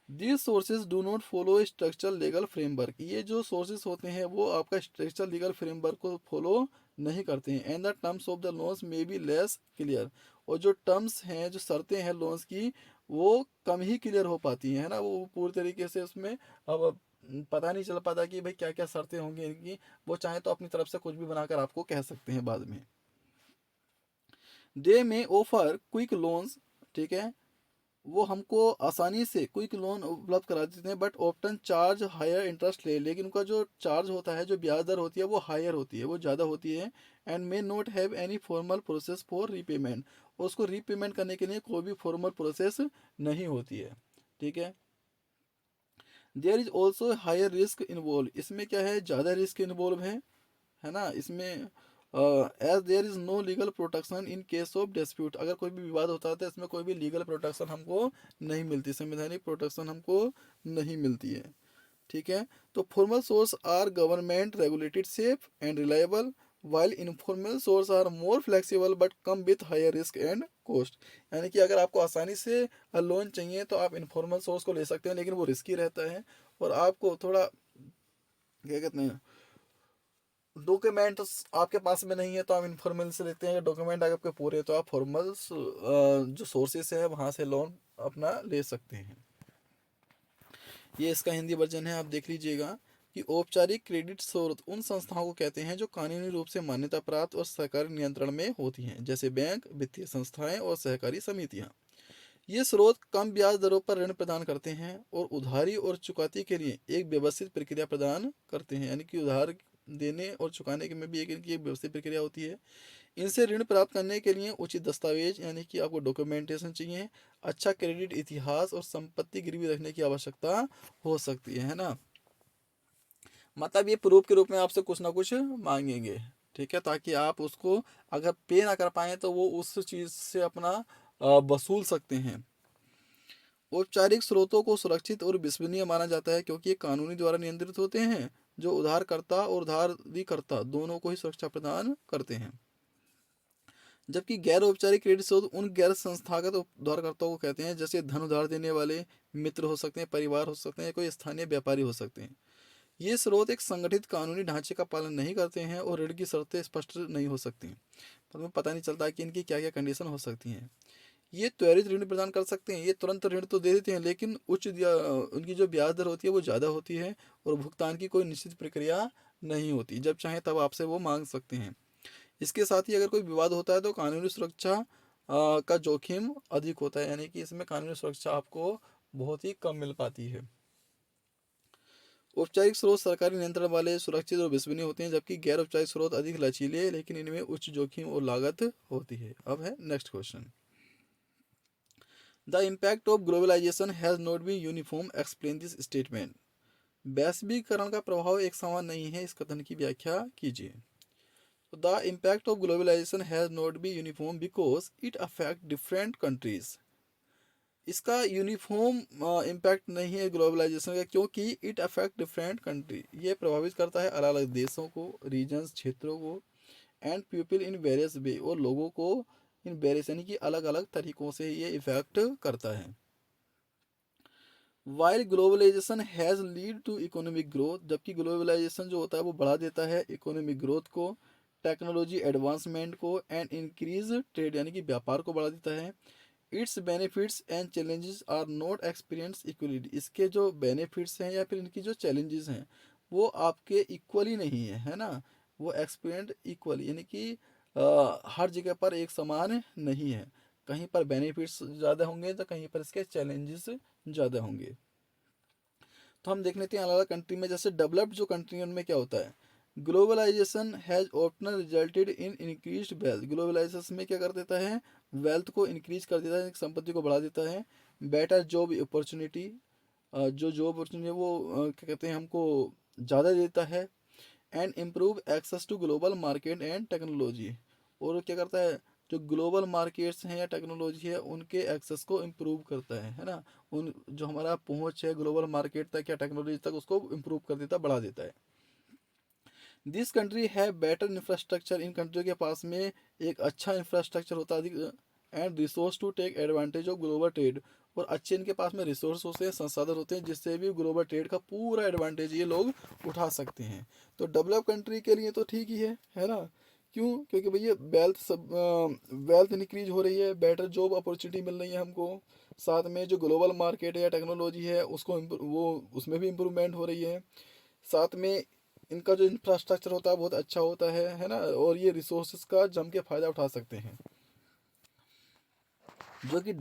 These sources do not follow structural legal framework, ये जो सोर्सेज होते हैं वो आपका स्ट्रक्चरल लीगल फ्रेमवर्क को फॉलो नहीं करते हैं। And the terms of the loans may be less clear, और जो टर्म्स हैं, जो शर्तें हैं लोन्स की, वो कम ही क्लियर हो पाती हैं, है ना। वो पूरी तरीके से उसमें अब पता नहीं चल पाता कि भाई क्या क्या शर्तें होंगी इनकी। वो चाहे तो अपनी तरफ से कुछ भी बनाकर आपको कह सकते हैं बाद में। दे में ऑफर क्विक लोन्स, ठीक है, वो हमको आसानी से क्विक लोन उपलब्ध करा देते हैं, बट ऑप्टन चार्ज हायर इंटरेस्ट ले, लेकिन उनका जो चार्ज होता है, जो ब्याज दर होती है वो हायर होती है, वो ज़्यादा होती है। And may not have any formal process for repayment, और उसको रीपेमेंट करने के लिए कोई भी फॉर्मल प्रोसेस नहीं होती है, ठीक है। There is also higher risk involve, इसमें क्या है, ज़्यादा रिस्क इन्वॉल्व है ना इसमें। As there is no legal protection in case of dispute, अगर कोई भी विवाद होता है तो इसमें कोई भी लीगल प्रोटेक्शन हमको नहीं मिलती, संवैधानिक प्रोटेक्शन हमको नहीं मिलती है, ठीक है। तो formal source are government regulated, safe and reliable, while informal source are more flexible but come with higher risk and cost. यानी कि अगर आपको आसानी से लोन चाहिए तो आप इनफॉर्मल सोर्स को ले सकते हैं, लेकिन वो रिस्की रहता है और आपको थोड़ा, क्या कहते हैं, डॉक्यूमेंट्स आपके पास में नहीं है तो आप इनफॉर्मल से लेते हैं। डॉक्यूमेंट अगर आपके पूरे तो आप फॉर्मल जो सोर्सेस है वहाँ से लोन अपना ले सकते हैं। ये इसका हिंदी वर्जन है, आप देख लीजिएगा कि औपचारिक क्रेडिट स्रोत उन संस्थाओं को कहते हैं जो कानूनी रूप से मान्यता प्राप्त और सरकारी नियंत्रण में होती हैं, जैसे बैंक, वित्तीय संस्थाएं और सहकारी समितियां। ये स्रोत कम ब्याज दरों पर ऋण प्रदान करते हैं और उधारी और चुकौती के लिए एक व्यवस्थित प्रक्रिया प्रदान करते हैं, यानी कि उधार देने और चुकाने के में भी एक इनकी एक व्यवस्थित प्रक्रिया होती है। इनसे ऋण प्राप्त करने के लिए उचित दस्तावेज, यानी कि आपको डॉक्यूमेंटेशन चाहिए, अच्छा क्रेडिट इतिहास और संपत्ति गिरवी रखने की आवश्यकता हो सकती है ना। मतलब ये प्रूफ के रूप में आपसे कुछ ना कुछ मांगेंगे, ठीक है, ताकि आप उसको अगर पे ना कर पाए तो वो उस चीज़ से अपना वसूल सकते हैं। औपचारिक स्रोतों को सुरक्षित और विश्वसनीय माना जाता है क्योंकि ये कानूनी द्वारा नियंत्रित होते हैं, जो उधारकर्ता और उधारकर्ता दोनों को ही सुरक्षा प्रदान करते हैं। जबकि गैर औपचारिक क्रेडिट स्रोत उन गैर संस्थागत उधारकर्ताओं को कहते हैं, जैसे धन उधार देने वाले मित्र हो सकते हैं, परिवार हो सकते हैं, कोई स्थानीय व्यापारी हो सकते हैं। ये स्रोत एक संगठित कानूनी ढांचे का पालन नहीं करते हैं और ऋण की शर्तें स्पष्ट नहीं हो सकती, हमें पता नहीं चलता कि इनकी क्या क्या कंडीशन हो सकती हैं। ये त्वरित ऋण प्रदान कर सकते हैं, ये तुरंत ऋण तो दे देते हैं, लेकिन उनकी जो ब्याज दर होती है वो ज़्यादा होती है और भुगतान की कोई निश्चित प्रक्रिया नहीं होती, जब चाहे तब आपसे वो मांग सकते हैं। इसके साथ ही अगर कोई विवाद होता है तो कानूनी सुरक्षा का जोखिम अधिक होता है, यानी कि इसमें कानूनी सुरक्षा आपको बहुत ही कम मिल पाती है। औपचारिक स्रोत सरकारी नियंत्रण वाले, सुरक्षित और विश्वसनीय होते हैं, जबकि गैर औपचारिक स्रोत अधिक लचीले लेकिन इनमें उच्च जोखिम और लागत होती है। अब है next question, the impact of globalisation has not be uniform, explain this statement. वैश्वीकरण का प्रभाव एक समान नहीं है, इस कथन की व्याख्या कीजिए। The impact of globalisation has not be uniform because it affect different countries. इसका यूनिफॉर्म इम्पैक्ट नहीं है ग्लोबलाइजेशन का, क्योंकि इट अफेक्ट डिफरेंट कंट्री, ये प्रभावित करता है अलग अलग देशों को, रीजन्स, क्षेत्रों को। एंड पीपल इन वेरियस वे, और लोगों को इन वेरियस यानी कि अलग अलग तरीकों से ये इफेक्ट करता है। While globalisation has lead to economic growth, जबकि ग्लोबलाइजेशन जो होता है वो बढ़ा देता है इकोनॉमिक ग्रोथ को, टेक्नोलॉजी एडवांसमेंट को, एंड इंक्रीज ट्रेड यानी कि व्यापार को बढ़ा देता है। Its benefits and challenges are not experience equally, इसके जो बेनिफिट्स हैं या फिर इनकी जो चैलेंजेस हैं वो आपके इक्वली नहीं है ना, वो एक्सपीरियंस इक्वली यानी कि हर जगह पर एक समान नहीं है, कहीं पर बेनिफिट्स ज़्यादा होंगे तो कहीं पर इसके चैलेंजेस ज़्यादा होंगे। तो हम देख लेते हैं अलग अलग कंट्री में, जैसे डेवलप्ड जो कंट्री है उनमें क्या होता है, globalisation has often resulted in increased wealth, globalisation में क्या कर देता है, वेल्थ को इंक्रीज कर देता है, संपत्ति को बढ़ा देता है। बेटर जॉब अपॉर्चुनिटी, जो जॉब अपॉर्चुनिटी है वो क्या कहते हैं हमको ज़्यादा देता है। And improve access to global market and technology, और क्या करता है, जो ग्लोबल मार्केट्स हैं या टेक्नोलॉजी है उनके एक्सेस को इम्प्रूव करता है ना, उन जो हमारा पहुंच है ग्लोबल मार्केट तक या टेक्नोलॉजी तक उसको इम्प्रूव कर देता, बढ़ा देता है। दिस कंट्री है बेटर इंफ्रास्ट्रक्चर, इन कंट्रियों के पास में एक अच्छा इंफ्रास्ट्रक्चर होता है and resource to take advantage of global trade, और अच्छे इनके पास में रिसोर्स होते हैं, संसाधन होते हैं जिससे भी ग्लोबल ट्रेड का पूरा एडवांटेज ये लोग उठा सकते हैं। तो डेवलप कंट्री के लिए तो ठीक ही है ना, क्यों, क्योंकि भैया वेल्थ सब वेल्थ इंक्रीज हो रही है, बेटर जॉब अपॉर्चुनिटी मिल रही है हमको, साथ में जो ग्लोबल मार्केट है या टेक्नोलॉजी है उसको वो उसमें भी इम्प्रूवमेंट हो रही है, साथ में इनका जो इंफ्रास्ट्रक्चर होता है बहुत अच्छा होता है ना, और ये रिसोर्सेज का जम के फ़ायदा उठा सकते हैं। जो कि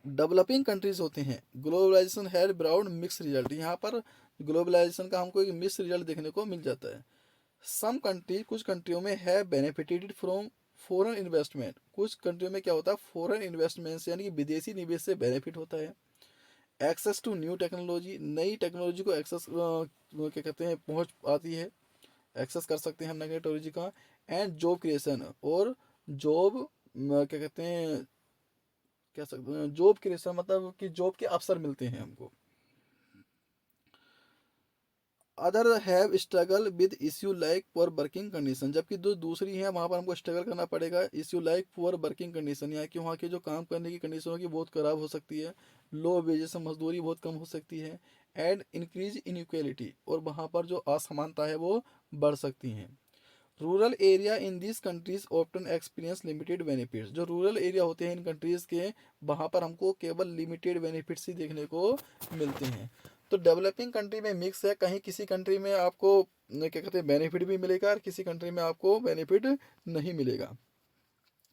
डेवलपिंग कंट्रीज होते हैं, globalisation had broad mixed result, यहाँ पर ग्लोबलाइजेशन का हमको एक मिक्स रिजल्ट देखने को मिल जाता है। सम कंट्री, कुछ कंट्रियों में है बेनिफिटेड फ्रॉम फॉरेन इन्वेस्टमेंट, कुछ कंट्रियों में क्या होता है फॉरेन इन्वेस्टमेंट से यानी कि विदेशी निवेश से बेनिफिट होता है। एक्सेस टू न्यू टेक्नोलॉजी, नई टेक्नोलॉजी को एक्सेस क्या कहते हैं पहुंच आती है, एक्सेस कर सकते हैं हम नई टेक्नोलॉजी का। एंड जॉब क्रिएशन, और जॉब क्या कहते हैं, कह सकते हैं जॉब क्रिएशन मतलब कि जॉब के अवसर मिलते हैं हमको। Other have struggle with issue like poor working condition, जबकि जो दूसरी है वहाँ पर हमको स्ट्रगल करना पड़ेगा issue like poor working condition, यहाँ की वहाँ के जो काम करने की कंडीशन होगी बहुत ख़राब हो सकती है, लो वेजेस मजदूरी बहुत कम हो सकती है। एंड इंक्रीज इनइक्वालिटी, और वहाँ पर जो असमानता है वो बढ़ सकती हैं। Rural area in this countries often experience limited benefits, जो रूरल एरिया होते हैं इन कंट्रीज़ के वहाँ पर हमको केवल लिमिटेड बेनिफिट्स ही देखने को मिलते हैं। तो डेवलपिंग कंट्री में मिक्स है, कहीं किसी कंट्री में आपको क्या कहते हैं बेनिफिट भी मिलेगा और किसी कंट्री में आपको बेनिफिट नहीं मिलेगा,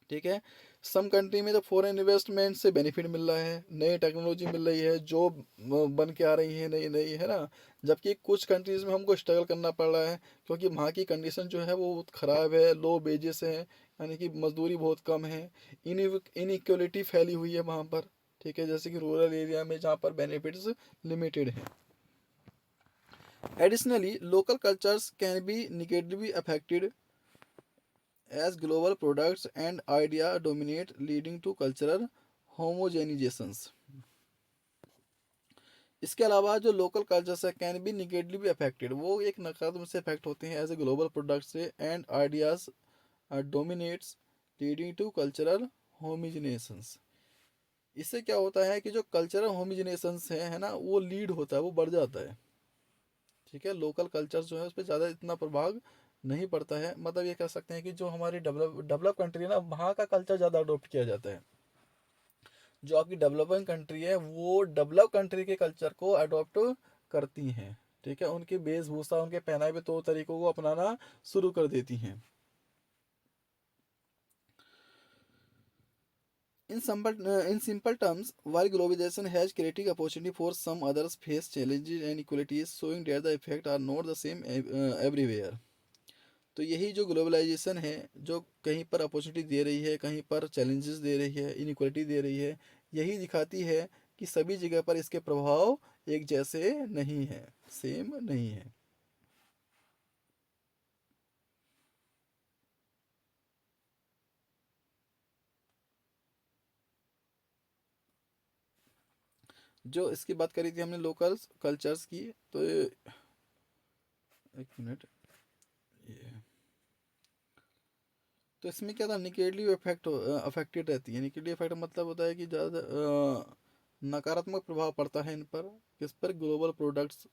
ठीक है। सम कंट्री में तो फॉरेन इन्वेस्टमेंट से बेनिफिट मिल रहा है, नई टेक्नोलॉजी मिल रही है, जॉब बन के आ रही है नई नई, है ना, जबकि कुछ कंट्रीज़ में हमको स्ट्रगल करना पड़ रहा है क्योंकि वहाँ की कंडीशन जो है वो बहुत ख़राब है, लो वेजेस है यानी कि मजदूरी बहुत कम है, इनइक्वलिटी फैली हुई है वहाँ पर, ठीक है, जैसे कि रूरल एरिया में जहाँ पर बेनिफिट्स लिमिटेड हैं। Additionally local cultures can be negatively affected as global products and idea dominate leading to cultural homogenizations। इसके अलावा जो लोकल कल्चर्स है कैन बी निगेटिवली अफेक्टेड, वो एक नकारात्मक से अफेक्ट होते हैं एज ए ग्लोबल प्रोडक्ट से, and ideas dominates leading to cultural homogenizations. इससे क्या होता है कि जो कल्चरल होमिजिनेशंस है ना, वो लीड होता है, वो बढ़ जाता है, ठीक है। लोकल कल्चर जो है उस पर ज़्यादा इतना प्रभाव नहीं पड़ता है, मतलब ये कह सकते हैं कि जो हमारी डेवलप कंट्री है ना वहाँ का कल्चर ज़्यादा अडोप्ट किया जाता है, जो आपकी डेवलपिंग कंट्री है वो डेवलप कंट्री के कल्चर को अडोप्ट करती हैं, ठीक है, उनकी वेशभूषा उनके पहनावे तौर तरीकों को अपनाना शुरू कर देती हैं। In simple terms, while globalization has created opportunity for some, others face challenges and inequalities, showing that the effects are not the same everywhere। तो यही जो ग्लोबलाइजेशन है जो कहीं पर अपॉर्चुनिटी दे रही है, कहीं पर चैलेंजेस दे रही है, इनइक्वालिटी दे रही है, यही दिखाती है कि सभी जगह पर इसके प्रभाव एक जैसे नहीं है, सेम नहीं है। जो इसकी बात करी थी हमने लोकल कल्चर्स की, तो एक मिनट, ये तो इसमें क्या था, निगेटिव इफेक्ट अफेक्टेड रहती है। निगेटिव इफेक्ट मतलब होता है कि ज़्यादा नकारात्मक प्रभाव पड़ता है इन पर, किस पर, global products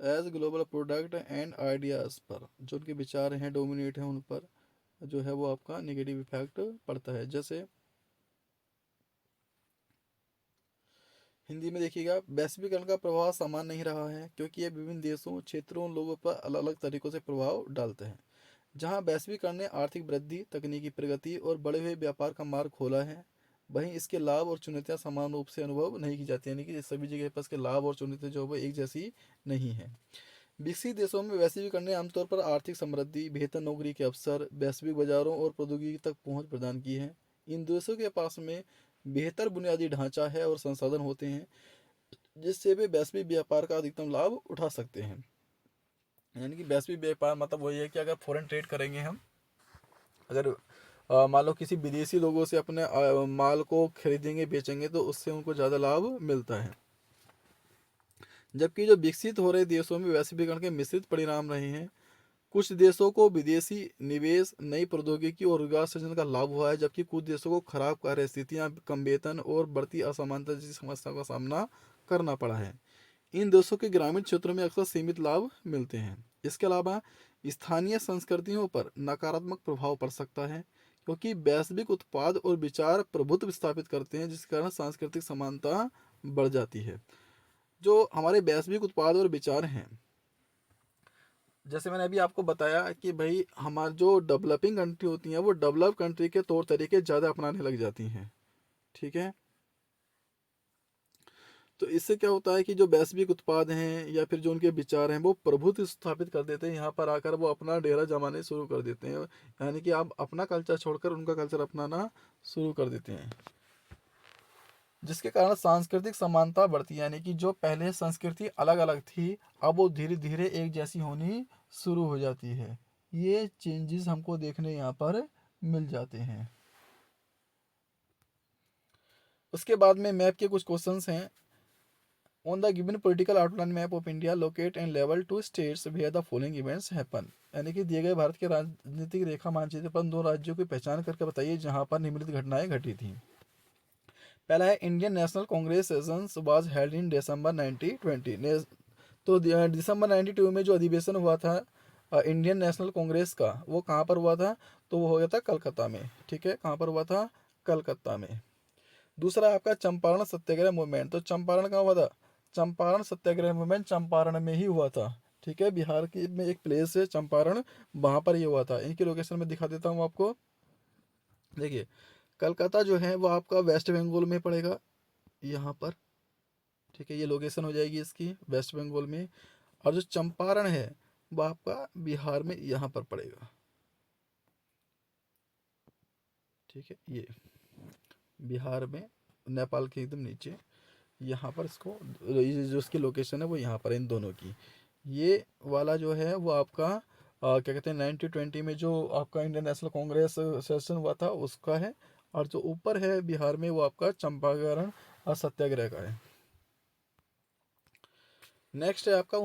as global product and ideas पर, जो उनके विचार हैं डोमिनेट हैं उन पर जो है वो आपका निगेटिव इफेक्ट पड़ता है। जैसे हिंदी में देखिएगा, वैश्वीकरण का प्रभाव समान नहीं रहा है क्योंकि ये विभिन्न देशों, क्षेत्रों, लोगों पर अलग अलग तरीकों से प्रभाव डालते हैं। जहां वैश्वीकरण ने आर्थिक वृद्धि, तकनीकी प्रगति और बढ़े हुए व्यापार का मार्ग खोला है, वहीं इसके लाभ और चुनौतियां समान रूप से अनुभव नहीं की जाती, यानी कि सभी जगह पर इसके लाभ और चुनौतियां जो है वो एक जैसी नहीं है। विकसित देशों में वैश्वीकरण ने आमतौर पर आर्थिक समृद्धि, बेहतर नौकरी के अवसर, वैश्विक बाजारों और प्रौद्योगिकी तक पहुंच प्रदान की है। इन देशों के पास में बेहतर बुनियादी ढांचा है और संसाधन होते हैं जिससे वे वैश्विक व्यापार का अधिकतम लाभ उठा सकते हैं। यानी कि वैश्विक व्यापार मतलब वही है कि अगर फॉरेन ट्रेड करेंगे हम, अगर मान लो किसी विदेशी लोगों से अपने माल को खरीदेंगे बेचेंगे तो उससे उनको ज़्यादा लाभ मिलता है। जबकि जो विकसित हो रहे देशों में वैश्वीकरण के मिश्रित परिणाम रहे हैं। कुछ देशों को विदेशी निवेश, नई प्रौद्योगिकी और रोजगार सृजन का लाभ हुआ है, जबकि कुछ देशों को खराब कार्य स्थितियाँ, कम वेतन और बढ़ती असमानता जैसी समस्याओं का सामना करना पड़ा है। इन देशों के ग्रामीण क्षेत्रों में अक्सर सीमित लाभ मिलते हैं। इसके अलावा स्थानीय संस्कृतियों पर नकारात्मक प्रभाव पड़ सकता है क्योंकि वैश्विक उत्पाद और विचार प्रभुत्व स्थापित करते हैं, जिस कारण सांस्कृतिक समानता बढ़ जाती है। जो हमारे वैश्विक उत्पाद और विचार हैं, जैसे मैंने अभी आपको बताया कि भाई हमारी जो डेवलपिंग कंट्री होती हैं वो डेवलप कंट्री के तौर तरीके ज़्यादा अपनाने लग जाती हैं। ठीक है, तो इससे क्या होता है कि जो वैश्विक उत्पाद हैं या फिर जो उनके विचार हैं वो प्रभुत्व स्थापित कर देते हैं, यहाँ पर आकर वो अपना डेरा जमाने शुरू कर देते हैं। यानी कि आप अपना कल्चर छोड़कर उनका कल्चर अपनाना शुरू कर देते हैं, जिसके कारण सांस्कृतिक समानता बढ़ती है। यानी कि जो पहले संस्कृति अलग अलग थी अब वो धीरे धीरे एक जैसी होनी शुरू हो जाती है। ये चेंजेस हमको देखने यहाँ पर मिल जाते हैं। उसके बाद में मैप के कुछ क्वेश्चंस हैं। On the given political outline map of India locate and लेवल two states where the following events happen. यानी कि दिए गए भारत के राजनीतिक रेखा मानचित्र पर दो राज्यों की पहचान करके बताइए जहां पर निम्नलिखित घटनाएं घटी थी। पहला है Indian National Congress sessions was held in December 1920। तो दिसंबर 92 में जो अधिवेशन हुआ था इंडियन नेशनल कांग्रेस का, वो कहाँ पर हुआ था? तो वो हो गया था कलकत्ता में। ठीक है, कहाँ पर हुआ था? कलकत्ता में। दूसरा आपका चंपारण सत्याग्रह मूवमेंट। तो चंपारण कहाँ हुआ था? चंपारण सत्याग्रह मूवमेंट चंपारण में ही हुआ था। ठीक है, बिहार की में एक प्लेस है चंपारण, वहाँ पर ये हुआ था। इनकी लोकेशन में दिखा देता हूँ आपको। देखिए, कलकत्ता जो है वो आपका वेस्ट बंगाल में पड़ेगा, यहाँ पर। ठीक है, ये लोकेशन हो जाएगी इसकी वेस्ट बंगाल में। और जो चंपारण है वो आपका बिहार में यहाँ पर पड़ेगा। ठीक है, ये बिहार में नेपाल के एकदम नीचे यहाँ पर इसको, ये जो इसकी लोकेशन है वो यहाँ पर है इन दोनों की। ये वाला जो है वो आपका क्या कहते हैं 1920 में जो आपका इंडियन नेशनल कांग्रेस सेशन हुआ था उसका है। और जो ऊपर है बिहार में वो आपका चंपारण सत्याग्रह का है। नेक्स्ट है आपका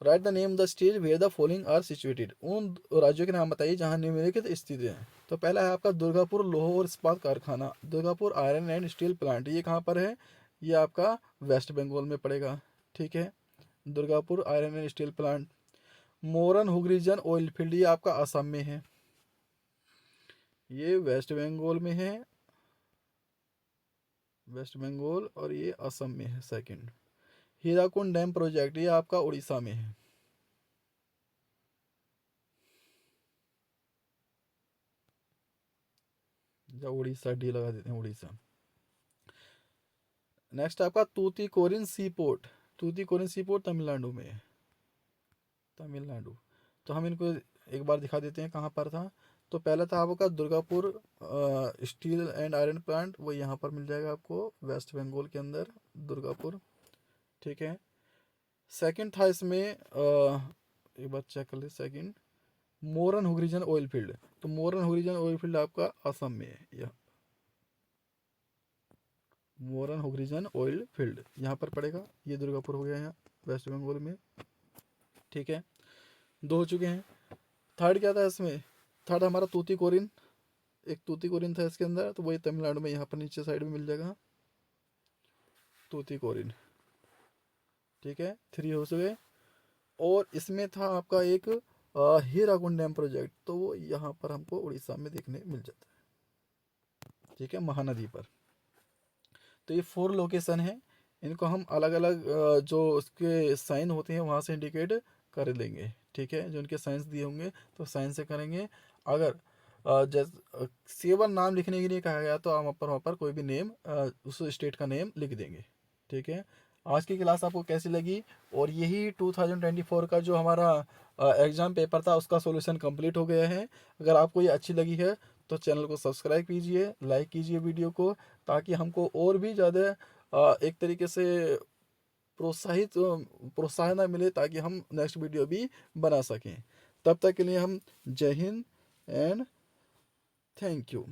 write the name the state where the following are situated. उन राज्यों के नाम बताइए जहाँ निम्नलिखित स्थित हैं। तो पहला है आपका दुर्गापुर लोह और इस्पात कारखाना, Durgapur iron and steel plant, ये कहाँ पर है? ये आपका वेस्ट बंगाल में पड़ेगा। ठीक है, Durgapur iron and steel plant. Moran Hugrijan oil field, ये आपका असम में है, ये वेस्ट बंगाल में है, वेस्ट बंगाल, और ये असम में है सेकंड। हीराकुंड डैम प्रोजेक्ट, ये आपका उड़ीसा में है। या उड़ीसा डी लगा देते हैं, उड़ीसा। नेक्स्ट आपका तूतीकोरिन सी पोर्ट, तूतीकोरिन सी पोर्ट तमिलनाडु में है, तमिलनाडु। तो हम इनको एक बार दिखा देते हैं कहाँ पर था। तो पहला था आपका Durgapur steel and iron plant, वो यहाँ पर मिल जाएगा आपको वेस्ट बंगाल के अंदर, दुर्गापुर। ठीक है, सेकंड था इसमें एक बार चेक कर ले सेकंड, मोरन हुगरीजन ऑयल फील्ड। तो मोरन हुगरीजन ऑयल फील्ड आपका असम में है, यह मोरन हुगरीजन ऑयल फील्ड यहाँ पर पड़ेगा। ये दुर्गापुर हो गया यहाँ वेस्ट बंगाल में। ठीक है, दो हो चुके हैं। थर्ड क्या था इसमें? थर्ड हमारा तूतीकोरिन, एक तूतीकोरिन था इसके अंदर, तो वही तमिलनाडु में यहाँ पर नीचे साइड में मिल जाएगा तूतीकोरिन। ठीक है, 3 हो गए। और इसमें था आपका एक हीराकुंड डैम प्रोजेक्ट, तो वो यहाँ पर हमको उड़ीसा में देखने मिल जाता है। ठीक है, महानदी पर। तो ये 4 लोकेशन है, इनको हम अलग अलग जो उसके साइन होते हैं वहाँ से इंडिकेट कर लेंगे। ठीक है, जो उनके साइंस दिए होंगे तो साइन से करेंगे। अगर सेवर नाम लिखने के लिए कहा गया तो हम वहाँ पर कोई भी नेम उस स्टेट का नेम लिख देंगे। ठीक है, आज की क्लास आपको कैसी लगी? और यही 2024 का जो हमारा एग्ज़ाम पेपर था उसका सॉल्यूशन कंप्लीट हो गया है। अगर आपको ये अच्छी लगी है तो चैनल को सब्सक्राइब कीजिए, लाइक कीजिए वीडियो को, ताकि हमको और भी ज़्यादा एक तरीके से प्रोत्साहन मिले, ताकि हम नेक्स्ट वीडियो भी बना सकें। तब तक के लिए हम जय हिंद एंड थैंक यू।